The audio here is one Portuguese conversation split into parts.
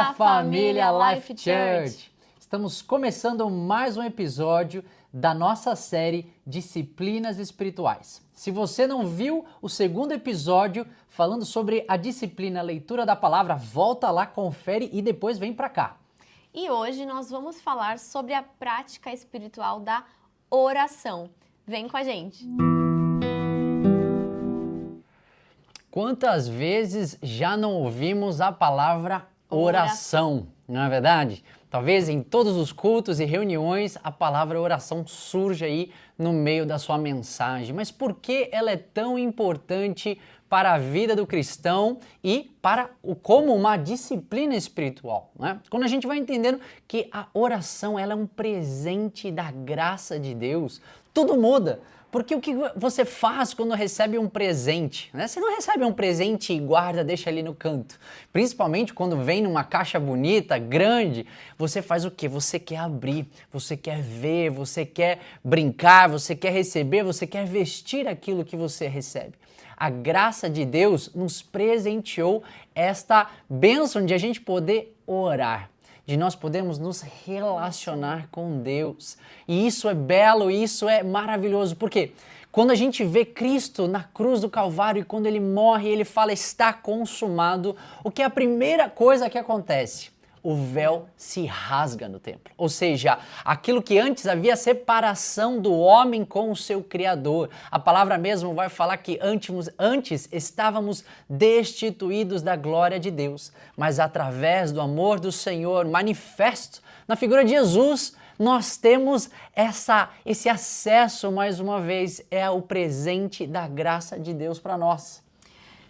Olá, família Life Church! Estamos começando mais um episódio da nossa série Disciplinas Espirituais. Se você não viu o segundo episódio falando sobre a disciplina leitura da palavra, volta lá, confere e depois vem pra cá. E hoje nós vamos falar sobre a prática espiritual da oração. Vem com a gente! Quantas vezes já não ouvimos a palavra oração, não é verdade? Talvez em todos os cultos e reuniões a palavra oração surja aí no meio da sua mensagem. Mas por que ela é tão importante para a vida do cristão e como uma disciplina espiritual, né? Quando a gente vai entendendo que a oração ela é um presente da graça de Deus, tudo muda. Porque o que você faz quando recebe um presente, né? Você não recebe um presente e guarda, deixa ali no canto. Principalmente quando vem numa caixa bonita, grande, você faz o quê? Você quer abrir, você quer ver, você quer brincar, você quer receber, você quer vestir aquilo que você recebe. A graça de Deus nos presenteou esta bênção de a gente poder orar, de nós podermos nos relacionar com Deus. E isso é belo, isso é maravilhoso. Por quê? Quando a gente vê Cristo na cruz do Calvário e quando Ele morre, Ele fala, está consumado, o que é a primeira coisa que acontece? O véu se rasga no templo. Ou seja, aquilo que antes havia separação do homem com o seu Criador. A palavra mesmo vai falar que antes estávamos destituídos da glória de Deus, mas através do amor do Senhor manifesto na figura de Jesus, nós temos esse acesso, mais uma vez, é o presente da graça de Deus para nós.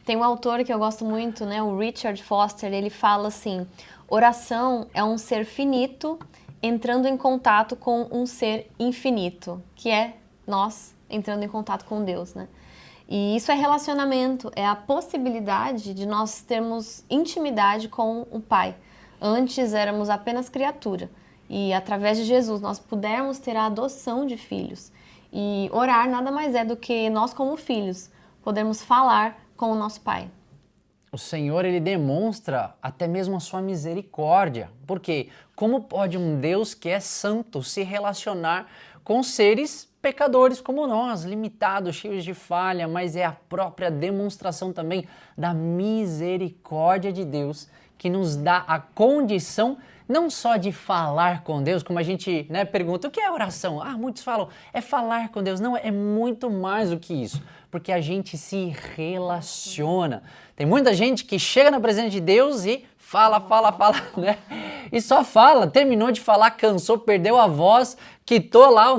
Tem um autor que eu gosto muito, né? O Richard Foster, ele fala assim: oração é um ser finito entrando em contato com um ser infinito, que é nós entrando em contato com Deus, né? E isso é relacionamento, é a possibilidade de nós termos intimidade com o Pai. Antes éramos apenas criatura e através de Jesus nós pudermos ter a adoção de filhos. E orar nada mais é do que nós como filhos podermos falar com o nosso Pai. O Senhor, Ele demonstra até mesmo a sua misericórdia. Por quê? Como pode um Deus que é santo se relacionar com seres pecadores como nós, limitados, cheios de falha, mas é a própria demonstração também da misericórdia de Deus que nos dá a condição não só de falar com Deus, como a gente pergunta, o que é oração? Muitos falam, é falar com Deus. Não, é muito mais do que isso, porque a gente se relaciona. Tem muita gente que chega na presença de Deus e fala, né? E só fala, terminou de falar, cansou, perdeu a voz, quitou lá,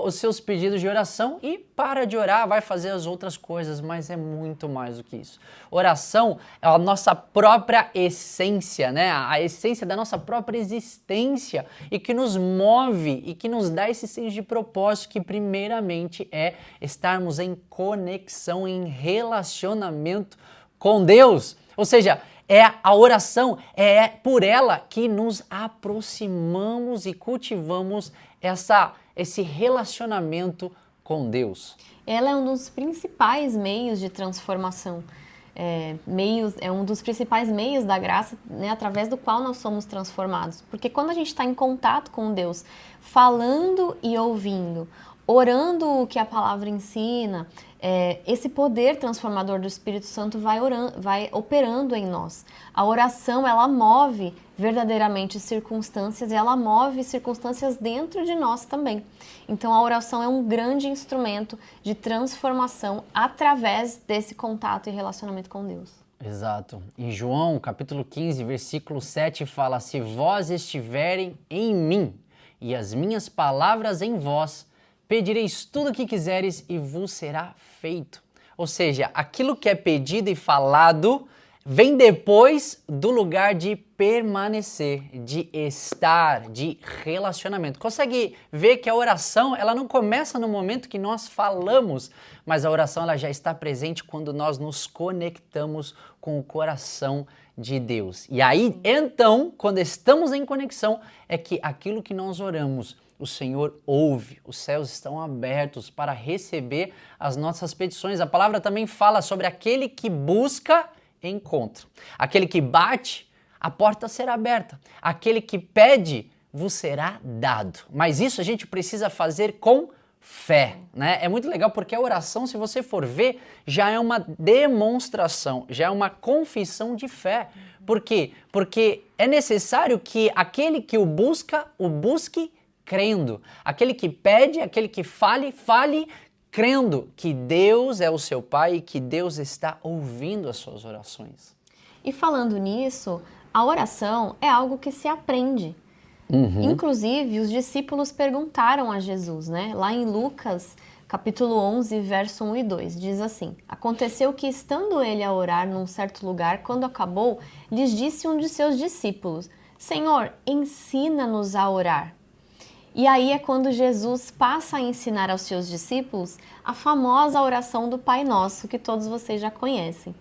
os seus pedidos de oração e para de orar, vai fazer as outras coisas, mas é muito mais do que isso. Oração é a nossa própria essência, né? A essência da nossa própria existência e que nos move e que nos dá esse senso de propósito que primeiramente é estarmos em conexão, em relacionamento com Deus. Ou seja, a oração, é por ela que nos aproximamos e cultivamos esse relacionamento com Deus. Ela é um dos principais meios de transformação. É um dos principais meios da graça, né, através do qual nós somos transformados. Porque quando a gente está em contato com Deus, falando e ouvindo, orando o que a palavra ensina, esse poder transformador do Espírito Santo vai operando em nós. A oração, ela move verdadeiramente circunstâncias e ela move circunstâncias dentro de nós também. Então a oração é um grande instrumento de transformação através desse contato e relacionamento com Deus. Exato. Em João, capítulo 15, versículo 7, fala: se vós estiverem em mim e as minhas palavras em vós, pedireis tudo o que quiseres e vos será feito. Ou seja, aquilo que é pedido e falado vem depois do lugar de permanecer, de estar, de relacionamento. Consegue ver que a oração, ela não começa no momento que nós falamos, mas a oração ela já está presente quando nós nos conectamos com o coração de Deus. E aí, então, quando estamos em conexão, é que aquilo que nós oramos, o Senhor ouve, os céus estão abertos para receber as nossas petições. A palavra também fala sobre aquele que busca, encontra. Aquele que bate, a porta será aberta. Aquele que pede, vos será dado. Mas isso a gente precisa fazer com fé, né? É muito legal porque a oração, se você for ver, já é uma demonstração, já é uma confissão de fé. Por quê? Porque é necessário que aquele que o busque crendo. Aquele que pede, aquele que fale crendo que Deus é o seu Pai e que Deus está ouvindo as suas orações. E falando nisso, a oração é algo que se aprende. Inclusive, os discípulos perguntaram a Jesus, né? Lá em Lucas, capítulo 11, verso 1 e 2, diz assim: Aconteceu que, estando ele a orar num certo lugar, quando acabou, lhes disse um de seus discípulos: Senhor, ensina-nos a orar. E aí é quando Jesus passa a ensinar aos seus discípulos a famosa oração do Pai Nosso, que todos vocês já conhecem.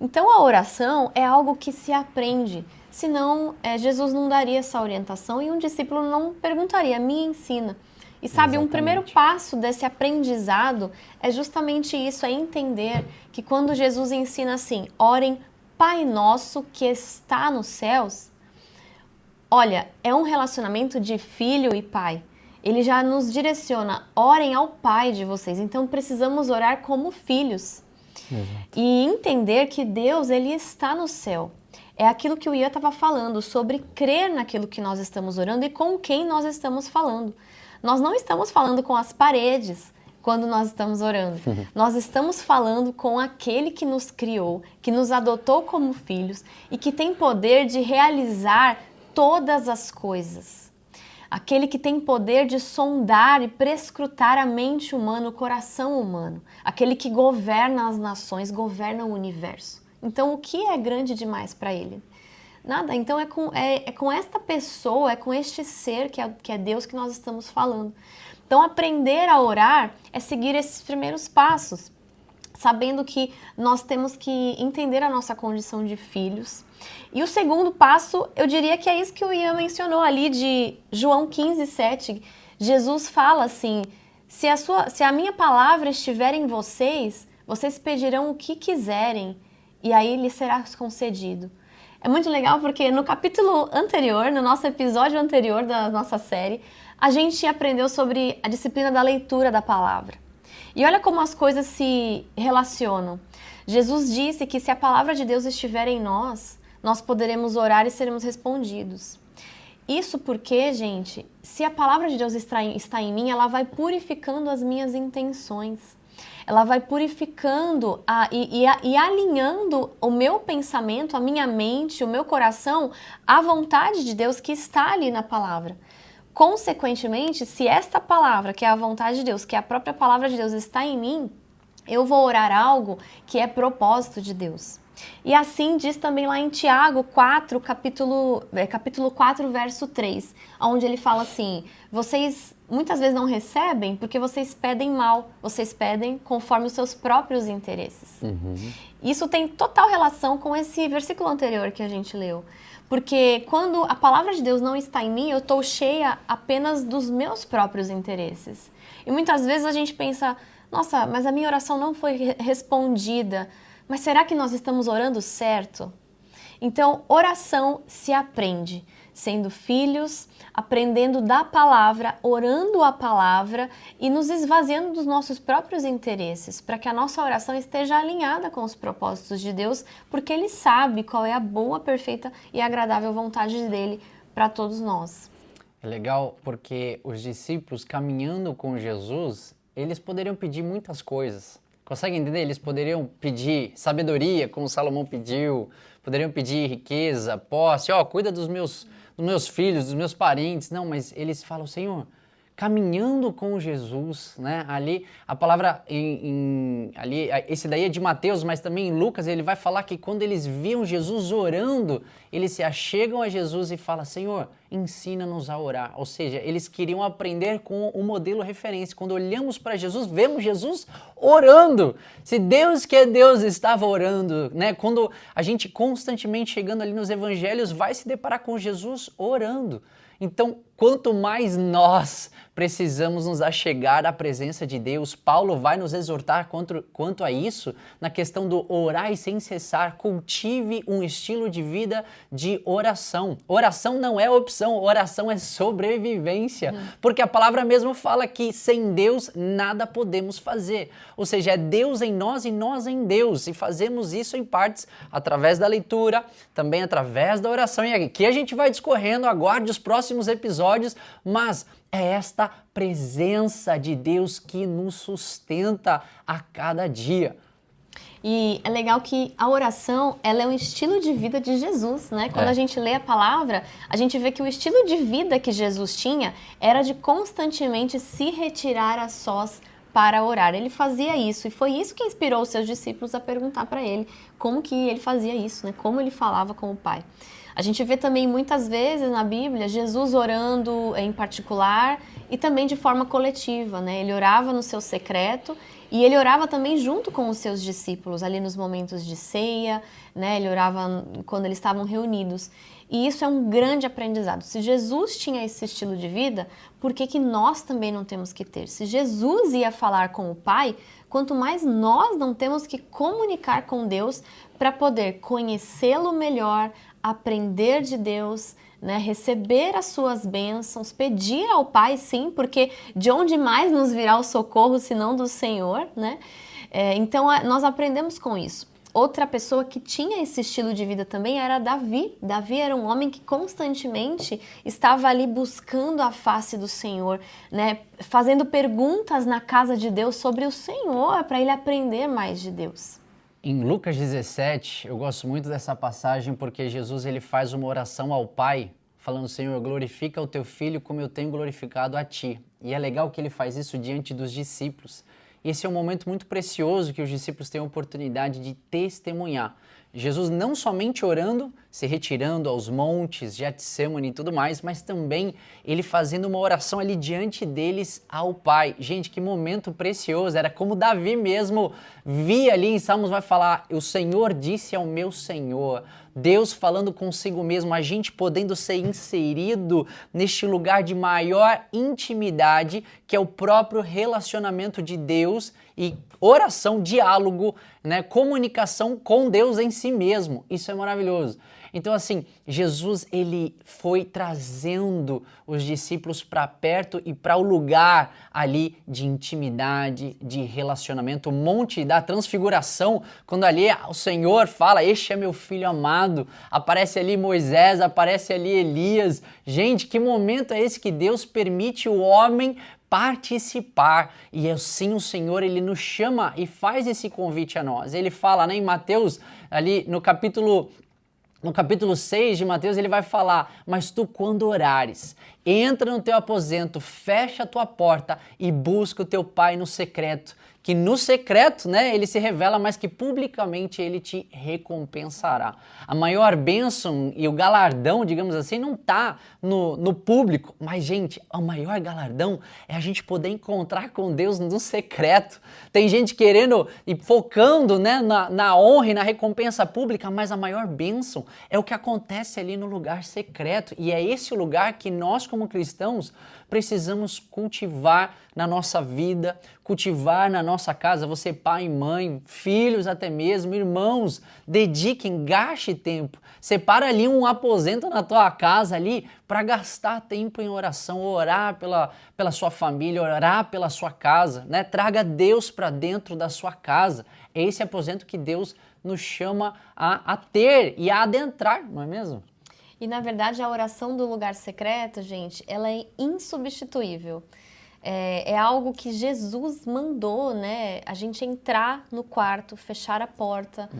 Então a oração é algo que se aprende, senão Jesus não daria essa orientação e um discípulo não perguntaria, me ensina. E sabe, um primeiro passo desse aprendizado é justamente isso, é entender que quando Jesus ensina assim, orem Pai Nosso que está nos céus, olha, é um relacionamento de filho e pai. Ele já nos direciona, orem ao Pai de vocês. Então precisamos orar como filhos. Exato. E entender que Deus, Ele está no céu. É aquilo que o Ian estava falando, sobre crer naquilo que nós estamos orando e com quem nós estamos falando. Nós não estamos falando com as paredes quando nós estamos orando. Nós estamos falando com aquele que nos criou, que nos adotou como filhos e que tem poder de realizar todas as coisas. Aquele que tem poder de sondar e prescrutar a mente humana, o coração humano. Aquele que governa as nações, governa o universo. Então, o que é grande demais para ele? Nada. Então, é com esta pessoa, é com este ser que é Deus que nós estamos falando. Então, aprender a orar é seguir esses primeiros passos, sabendo que nós temos que entender a nossa condição de filhos. E o segundo passo, eu diria que é isso que o Ian mencionou ali de João 15, 7. Jesus fala assim, se a minha palavra estiver em vocês, vocês pedirão o que quiserem e aí lhes será concedido. É muito legal porque no capítulo anterior, no nosso episódio anterior da nossa série, a gente aprendeu sobre a disciplina da leitura da palavra. E olha como as coisas se relacionam. Jesus disse que se a palavra de Deus estiver em nós, nós poderemos orar e seremos respondidos. Isso porque, gente, se a palavra de Deus está em mim, ela vai purificando as minhas intenções. Ela vai purificando e alinhando o meu pensamento, a minha mente, o meu coração à vontade de Deus que está ali na palavra. Consequentemente, se esta palavra, que é a vontade de Deus, que é a própria palavra de Deus está em mim, eu vou orar algo que é propósito de Deus. E assim diz também lá em Tiago 4, capítulo 4, verso 3, onde ele fala assim, vocês muitas vezes não recebem porque vocês pedem mal, vocês pedem conforme os seus próprios interesses. Isso tem total relação com esse versículo anterior que a gente leu. Porque quando a palavra de Deus não está em mim, eu estou cheia apenas dos meus próprios interesses. E muitas vezes a gente pensa, nossa, mas a minha oração não foi respondida. Mas será que nós estamos orando certo? Então, oração se aprende, sendo filhos, aprendendo da palavra, orando a palavra e nos esvaziando dos nossos próprios interesses, para que a nossa oração esteja alinhada com os propósitos de Deus, porque Ele sabe qual é a boa, perfeita e agradável vontade dEle para todos nós. É legal porque os discípulos caminhando com Jesus, eles poderiam pedir muitas coisas. Consegue entender? Eles poderiam pedir sabedoria, como Salomão pediu, poderiam pedir riqueza, posse, cuida dos meus filhos, dos meus parentes. Não, mas eles falam, Senhor, caminhando com Jesus, né? Ali, a palavra, ali, esse daí é de Mateus, mas também em Lucas, ele vai falar que quando eles viam Jesus orando, eles se achegam a Jesus e falam, Senhor, ensina-nos a orar. Ou seja, eles queriam aprender com o modelo referência. Quando olhamos para Jesus, vemos Jesus orando. Se Deus que é Deus estava orando, né? Quando a gente constantemente chegando ali nos evangelhos, vai se deparar com Jesus orando. Então, quanto mais nós precisamos nos achegar à presença de Deus. Paulo vai nos exortar quanto a isso na questão do orar e sem cessar. Cultive um estilo de vida de oração. Oração não é opção, oração é sobrevivência, porque a palavra mesmo fala que sem Deus nada podemos fazer. Ou seja, é Deus em nós e nós em Deus, e fazemos isso em partes através da leitura, também através da oração. E aqui a gente vai discorrendo, aguarde os próximos episódios, mas é esta presença de Deus que nos sustenta a cada dia. E é legal que a oração, ela é um estilo de vida de Jesus, né? Quando a gente lê a palavra, a gente vê que o estilo de vida que Jesus tinha era de constantemente se retirar a sós para orar. Ele fazia isso, e foi isso que inspirou os seus discípulos a perguntar para ele como que ele fazia isso, né? Como ele falava com o Pai. A gente vê também muitas vezes na Bíblia Jesus orando em particular e também de forma coletiva, né? Ele orava no seu secreto e ele orava também junto com os seus discípulos, ali nos momentos de ceia, né? Ele orava quando eles estavam reunidos. E isso é um grande aprendizado. Se Jesus tinha esse estilo de vida, por que nós também não temos que ter? Se Jesus ia falar com o Pai, quanto mais nós não temos que comunicar com Deus para poder conhecê-lo melhor, aprender de Deus, né, receber as suas bênçãos, pedir ao Pai, sim, porque de onde mais nos virá o socorro senão do Senhor, né? Então nós aprendemos com isso. Outra pessoa que tinha esse estilo de vida também era Davi. Davi era um homem que constantemente estava ali buscando a face do Senhor, né, fazendo perguntas na casa de Deus sobre o Senhor, para ele aprender mais de Deus. Em Lucas 17, eu gosto muito dessa passagem porque Jesus ele faz uma oração ao Pai, falando: Senhor, glorifica o teu Filho como eu tenho glorificado a ti. E é legal que ele faz isso diante dos discípulos. E esse é um momento muito precioso que os discípulos têm a oportunidade de testemunhar. Jesus não somente orando, se retirando aos montes, Getsêmani e tudo mais, mas também ele fazendo uma oração ali diante deles ao Pai. Gente, que momento precioso! Era como Davi mesmo via ali em Salmos, vai falar: o Senhor disse ao meu Senhor. Deus falando consigo mesmo, a gente podendo ser inserido neste lugar de maior intimidade, que é o próprio relacionamento de Deus e oração, diálogo, né, comunicação com Deus em si mesmo. Isso é maravilhoso. Então, assim, Jesus ele foi trazendo os discípulos para perto e para o lugar ali de intimidade, de relacionamento, o monte da transfiguração, quando ali o Senhor fala: este é meu filho amado, aparece ali Moisés, aparece ali Elias. Gente, que momento é esse que Deus permite o homem participar? E assim o Senhor ele nos chama e faz esse convite a nós. Ele fala, né, em Mateus, ali no capítulo 6 de Mateus, ele vai falar: mas tu, quando orares, entra no teu aposento, fecha a tua porta e busca o teu Pai no secreto, que no secreto, né, ele se revela, mas que publicamente ele te recompensará. A maior bênção e o galardão, digamos assim, não está no público, mas, gente, o maior galardão é a gente poder encontrar com Deus no secreto. Tem gente querendo e focando, né, na honra e na recompensa pública, mas a maior bênção é o que acontece ali no lugar secreto, e é esse o lugar que nós, como cristãos, precisamos cultivar na nossa vida, cultivar na nossa casa. Você, pai e mãe, filhos até mesmo, irmãos, dediquem, gaste tempo. Separa ali um aposento na tua casa ali para gastar tempo em oração, orar pela sua família, orar pela sua casa, né? Traga Deus para dentro da sua casa. É esse aposento que Deus nos chama a ter e a adentrar, não é mesmo? E, na verdade, a oração do lugar secreto, gente, ela é insubstituível. É algo que Jesus mandou, né? A gente entrar no quarto, fechar a porta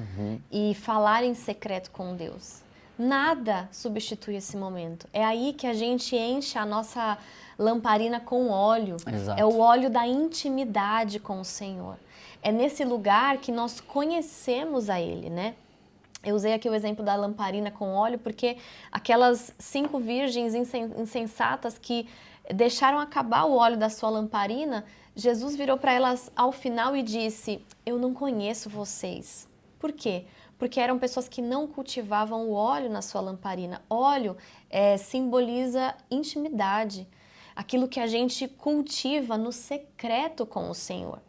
e falar em secreto com Deus. Nada substitui esse momento. É aí que a gente enche a nossa lamparina com óleo. Exato. É o óleo da intimidade com o Senhor. É nesse lugar que nós conhecemos a Ele, né? Eu usei aqui o exemplo da lamparina com óleo porque aquelas 5 virgens insensatas que deixaram acabar o óleo da sua lamparina, Jesus virou para elas ao final e disse: eu não conheço vocês. Por quê? porque eram pessoas que não cultivavam o óleo na sua lamparina. Óleo simboliza intimidade, aquilo que a gente cultiva no secreto com o Senhor.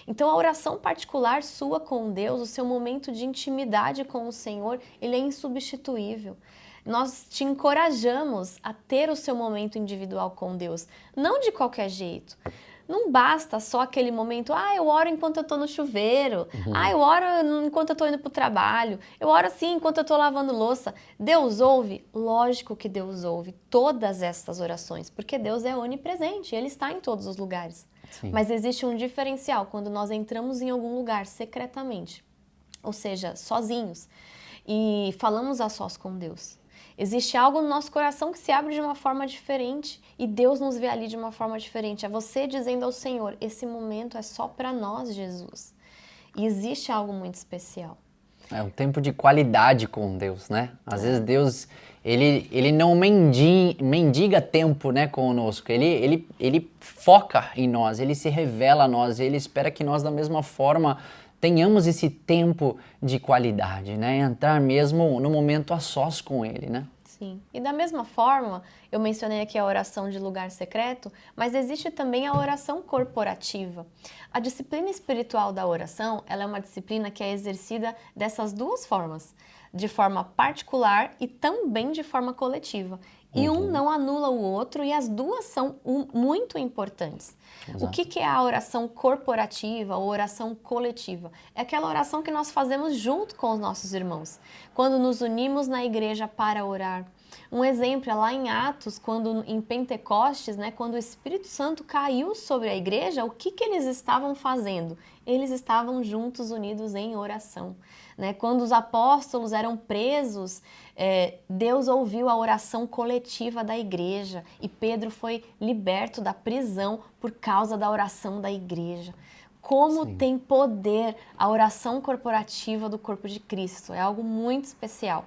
Então a oração particular sua com Deus, o seu momento de intimidade com o Senhor, ele é insubstituível. Nós te encorajamos a ter o seu momento individual com Deus, não de qualquer jeito. Não basta só aquele momento, eu oro enquanto eu estou no chuveiro, eu oro enquanto eu estou indo para o trabalho, eu oro assim enquanto eu estou lavando louça. Deus ouve? Lógico que Deus ouve todas essas orações, porque Deus é onipresente, Ele está em todos os lugares. Sim. Mas existe um diferencial quando nós entramos em algum lugar secretamente, ou seja, sozinhos, e falamos a sós com Deus. Existe algo no nosso coração que se abre de uma forma diferente e Deus nos vê ali de uma forma diferente. É você dizendo ao Senhor, esse momento é só para nós, Jesus. E existe algo muito especial. É um tempo de qualidade com Deus, né? Às vezes Deus, ele não mendiga tempo, né, conosco. Ele foca em nós, ele se revela a nós, ele espera que nós da mesma forma tenhamos esse tempo de qualidade, né? Entrar mesmo no momento a sós com Ele, né? Sim. E da mesma forma, eu mencionei aqui a oração de lugar secreto, mas existe também a oração corporativa. A disciplina espiritual da oração, ela é uma disciplina que é exercida dessas duas formas, de forma particular e também de forma coletiva. E um não anula o outro e as duas são muito importantes. Exato. O que é a oração corporativa ou oração coletiva? É aquela oração que nós fazemos junto com os nossos irmãos, quando nos unimos na igreja para orar. Um exemplo é lá em Atos, quando em Pentecostes, né, quando o Espírito Santo caiu sobre a igreja, o que eles estavam fazendo? Eles estavam juntos, unidos em oração. Né? Quando os apóstolos eram presos, Deus ouviu a oração coletiva da igreja e Pedro foi liberto da prisão por causa da oração da igreja. Como Sim. Tem poder a oração corporativa do corpo de Cristo, é algo muito especial.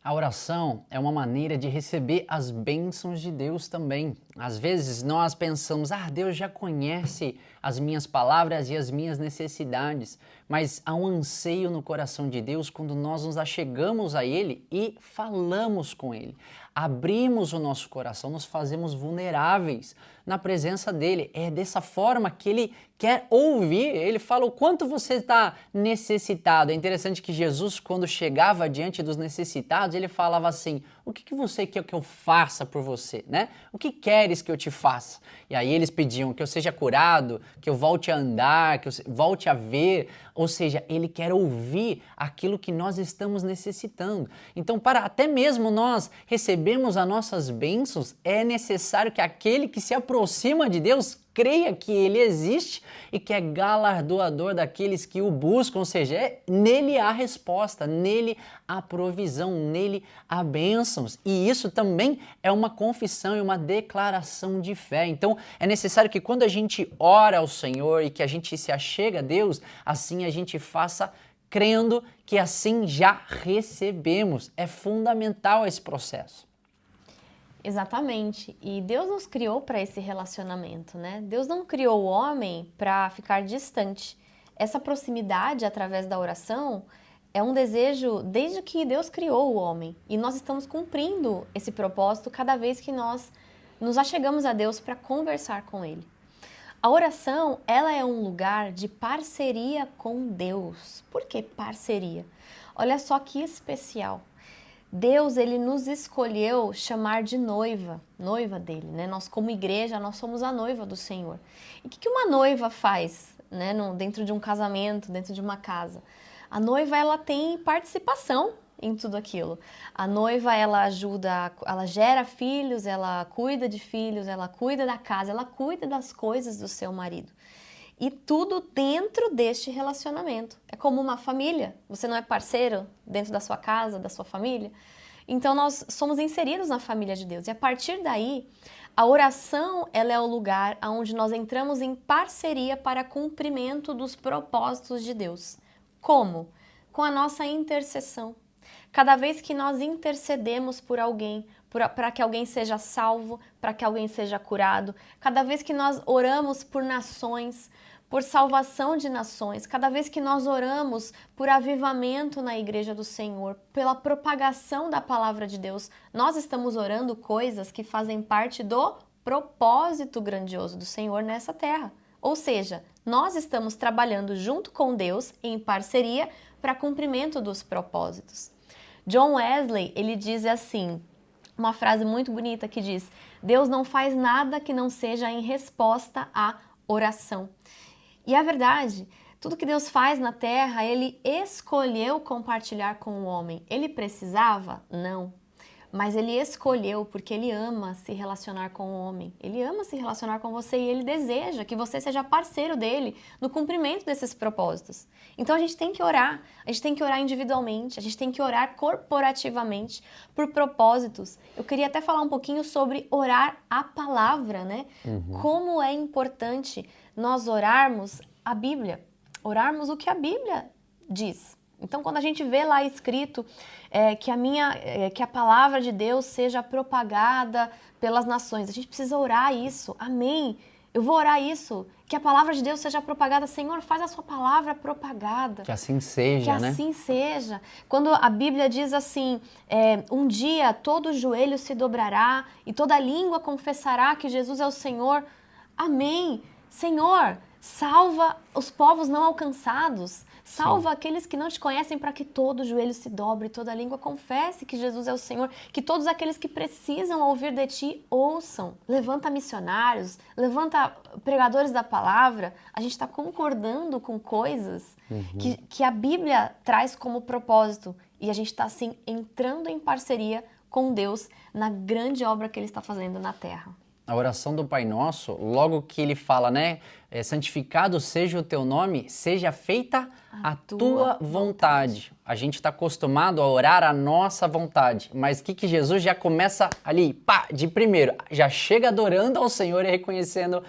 A oração é uma maneira de receber as bênçãos de Deus também. Às vezes nós pensamos, Deus já conhece as minhas palavras e as minhas necessidades, mas há um anseio no coração de Deus quando nós nos achegamos a Ele e falamos com Ele. Abrimos o nosso coração, nos fazemos vulneráveis na presença dEle. É dessa forma que Ele quer ouvir. Ele fala o quanto você está necessitado. É interessante que Jesus, quando chegava diante dos necessitados, Ele falava assim, o que você quer que eu faça por você, né? O que queres que eu te faça? E aí eles pediam que eu seja curado, que eu volte a andar, que eu volte a ver. Ou seja, Ele quer ouvir aquilo que nós estamos necessitando. Então, para até mesmo nós recebermos as nossas bênçãos, é necessário que aquele que se aproxima de Deus creia que Ele existe e que é galardoador daqueles que o buscam, ou seja, nele há resposta, nele há provisão, nele há bênçãos. E isso também é uma confissão e uma declaração de fé. Então, é necessário que quando a gente ora ao Senhor e que a gente se achega a Deus, assim a gente faça crendo que assim já recebemos. É fundamental esse processo. Exatamente. E Deus nos criou para esse relacionamento, né? Deus não criou o homem para ficar distante. Essa proximidade através da oração é um desejo desde que Deus criou o homem. E nós estamos cumprindo esse propósito cada vez que nós nos achegamos a Deus para conversar com Ele. A oração, ela é um lugar de parceria com Deus. Por que parceria? Olha só que especial. Deus, Ele nos escolheu chamar de noiva dele, né? Nós como igreja, nós somos a noiva do Senhor. E o que uma noiva faz, né? Dentro de um casamento, dentro de uma casa? A noiva, ela tem participação em tudo aquilo. A noiva, ela ajuda, ela gera filhos, ela cuida de filhos, ela cuida da casa, ela cuida das coisas do seu marido. E tudo dentro deste relacionamento. É como uma família. Você não é parceiro dentro da sua casa, da sua família? Então nós somos inseridos na família de Deus. E a partir daí, a oração ela é o lugar onde nós entramos em parceria para cumprimento dos propósitos de Deus. Como? Com a nossa intercessão. Cada vez que nós intercedemos por alguém, para que alguém seja salvo, para que alguém seja curado, cada vez que nós oramos por nações, por salvação de nações, cada vez que nós oramos por avivamento na igreja do Senhor, pela propagação da palavra de Deus, nós estamos orando coisas que fazem parte do propósito grandioso do Senhor nessa terra. Ou seja, nós estamos trabalhando junto com Deus, em parceria, para cumprimento dos propósitos. John Wesley, ele diz assim, uma frase muito bonita que diz: Deus não faz nada que não seja em resposta à oração. E a verdade, tudo que Deus faz na terra, Ele escolheu compartilhar com o homem. Ele precisava? Não. Mas Ele escolheu porque Ele ama se relacionar com o homem. Ele ama se relacionar com você e Ele deseja que você seja parceiro dEle no cumprimento desses propósitos. Então a gente tem que orar individualmente, a gente tem que orar corporativamente por propósitos. Eu queria até falar um pouquinho sobre orar a palavra, né? Como é importante nós orarmos a Bíblia, orarmos o que a Bíblia diz. Então, quando a gente vê lá escrito que a palavra de Deus seja propagada pelas nações, a gente precisa orar isso. Amém. Eu vou orar isso, que a palavra de Deus seja propagada. Senhor, faz a sua palavra propagada. Que assim seja, né? Que assim seja. Quando a Bíblia diz assim, um dia todo joelho se dobrará e toda língua confessará que Jesus é o Senhor. Amém. Senhor, salva os povos não alcançados. Salva aqueles que não te conhecem para que todo joelho se dobre, toda língua confesse que Jesus é o Senhor, que todos aqueles que precisam ouvir de ti ouçam. Levanta missionários, levanta pregadores da palavra. A gente está concordando com coisas que a Bíblia traz como propósito e a gente está assim entrando em parceria com Deus na grande obra que Ele está fazendo na terra. A oração do Pai Nosso, logo que ele fala, né? Santificado seja o teu nome, seja feita a tua vontade. A gente está acostumado a orar a nossa vontade, mas o que Jesus já começa ali, pá, de primeiro, já chega adorando ao Senhor e reconhecendo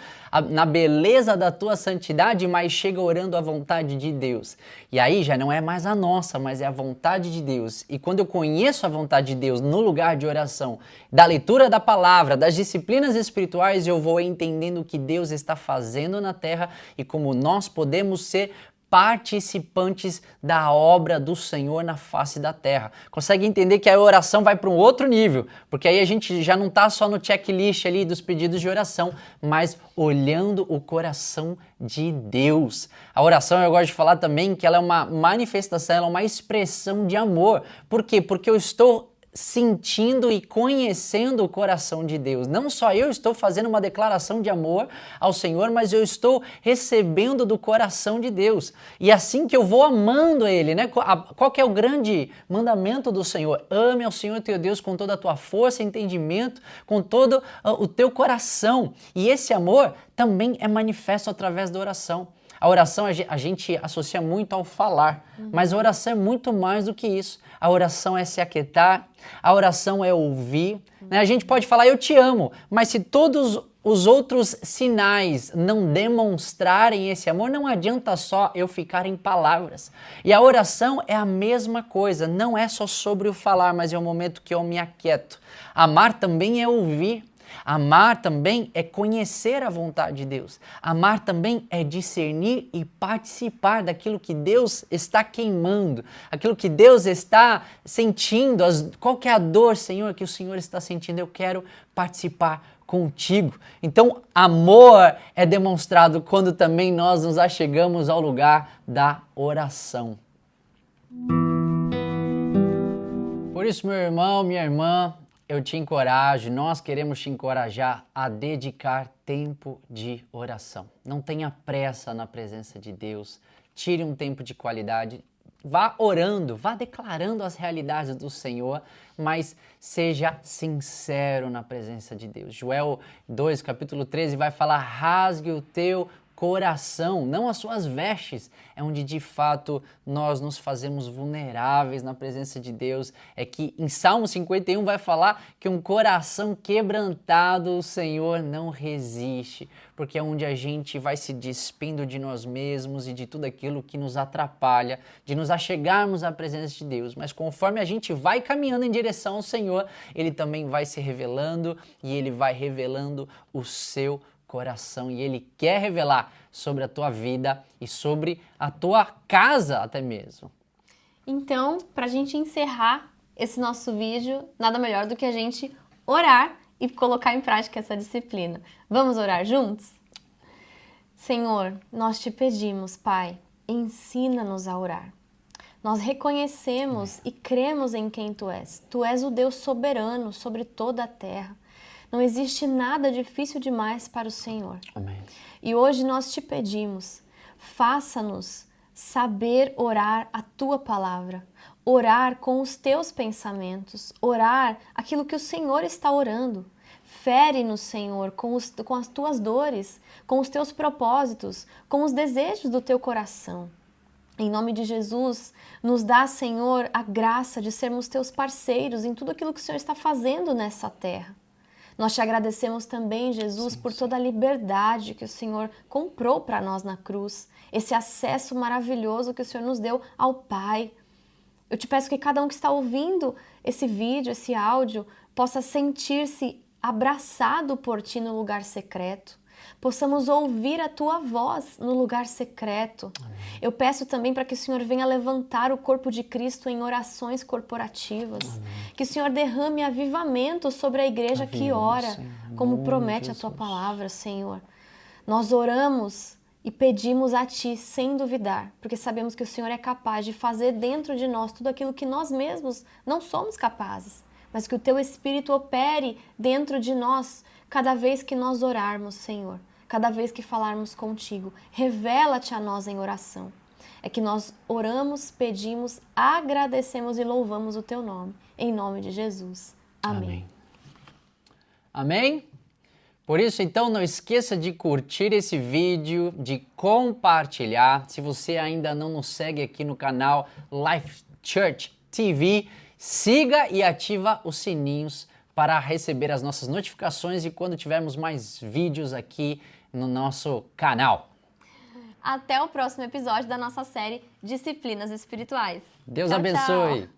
na beleza da tua santidade, mas chega orando a vontade de Deus. E aí já não é mais a nossa, mas é a vontade de Deus. E quando eu conheço a vontade de Deus no lugar de oração, da leitura da palavra, das disciplinas espirituais, eu vou entendendo o que Deus está fazendo na terra e como nós podemos ser participantes da obra do Senhor na face da terra. Consegue entender que a oração vai para um outro nível, porque aí a gente já não está só no checklist ali dos pedidos de oração, mas olhando o coração de Deus. A oração, eu gosto de falar também que ela é uma manifestação, ela é uma expressão de amor. Por quê? Porque eu estou sentindo e conhecendo o coração de Deus. Não só eu estou fazendo uma declaração de amor ao Senhor, mas eu estou recebendo do coração de Deus. E assim que eu vou amando Ele, né? Qual que é o grande mandamento do Senhor? Ame ao Senhor teu Deus com toda a tua força e entendimento, com todo o teu coração. E esse amor também é manifesto através da oração. A oração a gente associa muito ao falar, mas a oração é muito mais do que isso. A oração é se aquietar, a oração é ouvir. Né? A gente pode falar eu te amo, mas se todos os outros sinais não demonstrarem esse amor, não adianta só eu ficar em palavras. E a oração é a mesma coisa, não é só sobre o falar, mas é o momento que eu me aquieto. Amar também é ouvir. Amar também é conhecer a vontade de Deus. Amar também é discernir e participar daquilo que Deus está queimando, aquilo que Deus está sentindo. Qual que é a dor, Senhor, que o Senhor está sentindo? Eu quero participar contigo. Então, amor é demonstrado quando também nós nos achegamos ao lugar da oração. Por isso, meu irmão, minha irmã, eu te encorajo, nós queremos te encorajar a dedicar tempo de oração. Não tenha pressa na presença de Deus, tire um tempo de qualidade, vá orando, vá declarando as realidades do Senhor, mas seja sincero na presença de Deus. Joel 2, capítulo 13 vai falar, rasgue o teu coração, não as suas vestes, é onde de fato nós nos fazemos vulneráveis na presença de Deus. É que em Salmo 51 vai falar que um coração quebrantado o Senhor não resiste, porque é onde a gente vai se despindo de nós mesmos e de tudo aquilo que nos atrapalha, de nos achegarmos à presença de Deus. Mas conforme a gente vai caminhando em direção ao Senhor, Ele também vai se revelando e Ele vai revelando o seu coração e Ele quer revelar sobre a tua vida e sobre a tua casa até mesmo. Então, para a gente encerrar esse nosso vídeo, nada melhor do que a gente orar e colocar em prática essa disciplina. Vamos orar juntos? Senhor, nós te pedimos, Pai, ensina-nos a orar. Nós reconhecemos e cremos em quem Tu és. Tu és o Deus soberano sobre toda a terra. Não existe nada difícil demais para o Senhor. Amém. E hoje nós te pedimos, faça-nos saber orar a Tua palavra, orar com os Teus pensamentos, orar aquilo que o Senhor está orando. Fere-nos, Senhor, com as Tuas dores, com os Teus propósitos, com os desejos do Teu coração. Em nome de Jesus, nos dá, Senhor, a graça de sermos Teus parceiros em tudo aquilo que o Senhor está fazendo nessa terra. Nós te agradecemos também, Jesus, por toda a liberdade que o Senhor comprou para nós na cruz, esse acesso maravilhoso que o Senhor nos deu ao Pai. Eu te peço que cada um que está ouvindo esse vídeo, esse áudio, possa sentir-se abraçado por Ti no lugar secreto. Possamos ouvir a Tua voz no lugar secreto. Amém. Eu peço também para que o Senhor venha levantar o corpo de Cristo em orações corporativas. Amém. Que o Senhor derrame avivamento sobre a igreja que ora, Senhor, como promete a Tua palavra, Senhor. Nós oramos e pedimos a Ti sem duvidar, porque sabemos que o Senhor é capaz de fazer dentro de nós tudo aquilo que nós mesmos não somos capazes, mas que o Teu Espírito opere dentro de nós cada vez que nós orarmos, Senhor, cada vez que falarmos contigo. Revela-te a nós em oração. É que nós oramos, pedimos, agradecemos e louvamos o Teu nome. Em nome de Jesus. Amém. Amém? Por isso, então, não esqueça de curtir esse vídeo, de compartilhar. Se você ainda não nos segue aqui no canal Life Church TV, siga e ativa os sininhos para receber as nossas notificações e quando tivermos mais vídeos aqui no nosso canal. Até o próximo episódio da nossa série Disciplinas Espirituais. Deus tchau, abençoe! Tchau.